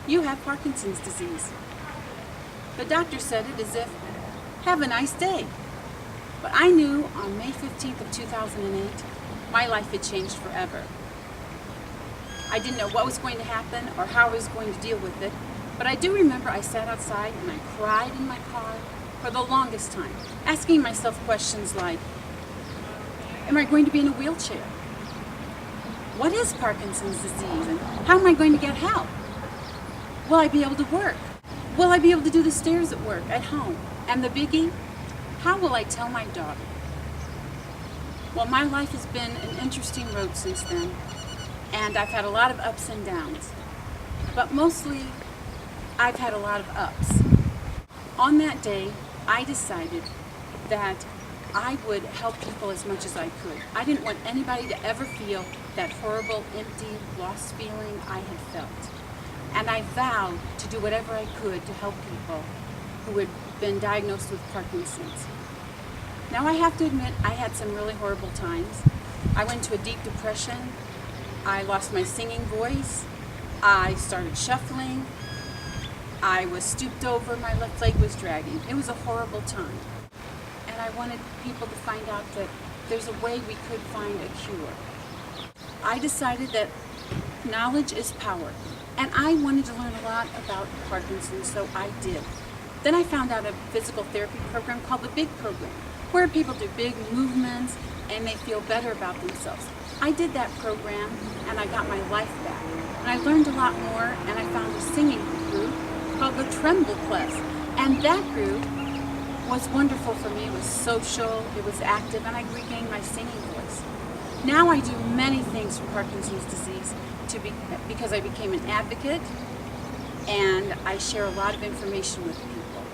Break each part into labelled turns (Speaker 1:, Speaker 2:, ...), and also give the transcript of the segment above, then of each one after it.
Speaker 1: You have Parkinson's disease. The doctor said it as if, have a nice day. But I knew on May 15th of 2008, my life had changed forever. I didn't know what was going to happen or how I was going to deal with it, but I do remember I sat outside and I cried in my car for the longest time, asking myself questions like, am I going to be in a wheelchair? What is Parkinson's disease and how am I going to get help? Will I be able to work? Will I be able to do the stairs at work, at home? And the biggie, how will I tell my daughter? Well, my life has been an interesting road since then, and I've had a lot of ups and downs. But mostly, I've had a lot of ups. On that day, I decided that I would help people as much as I could. I didn't want anybody to ever feel that horrible, empty, lost feeling I had felt. And I vowed to do whatever I could to help people who had been diagnosed with Parkinson's. Now I have to admit, I had some really horrible times. I went to a deep depression. I lost my singing voice. I started shuffling. I was stooped over, my left leg was dragging. It was a horrible time. And I wanted people to find out that there's a way we could find a cure. I decided that knowledge is power. And I wanted to learn a lot about Parkinson's, so I did. Then I found out a physical therapy program called the Big Program, where people do big movements and they feel better about themselves. I did that program and I got my life back. And I learned a lot more, and I found a singing group called the Tremble Class. And that group was wonderful for me. It was social, it was active, and I regained my singing voice. Now I do many things for Parkinson's disease because I became an advocate, and I share a lot of information with people.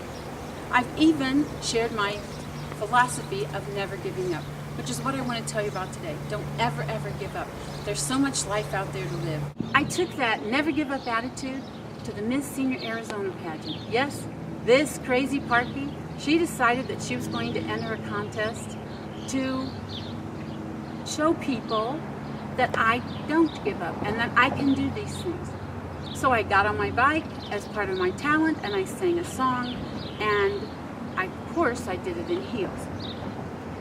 Speaker 1: I've even shared my philosophy of never giving up, which is what I want to tell you about today. Don't ever, ever give up. There's so much life out there to live. I took that never give up attitude to the Miss Senior Arizona pageant. Yes, this crazy Parky, she decided that she was going to enter a contest to show people that I don't give up and that I can do these things. So I got on my bike as part of my talent and I sang a song, and of course I did it in heels.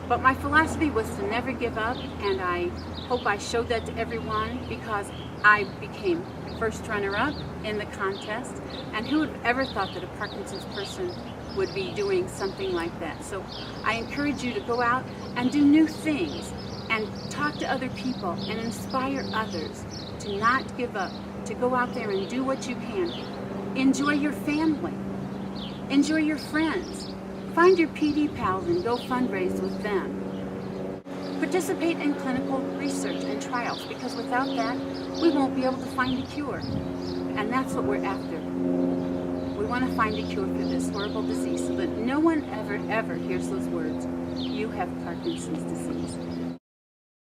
Speaker 1: But my philosophy was to never give up, and I hope I showed that to everyone because I became first runner-up in the contest, and who would ever thought that a Parkinson's person would be doing something like that? So I encourage you to go out and do new things and talk to other people and inspire others to not give up, to go out there and do what you can. Enjoy your family. Enjoy your friends. Find your PD pals and go fundraise with them. Participate in clinical research and trials, because without that, we won't be able to find a cure. And that's what we're after. We want to find a cure for this horrible disease so that no one ever, ever hears those words, you have Parkinson's disease.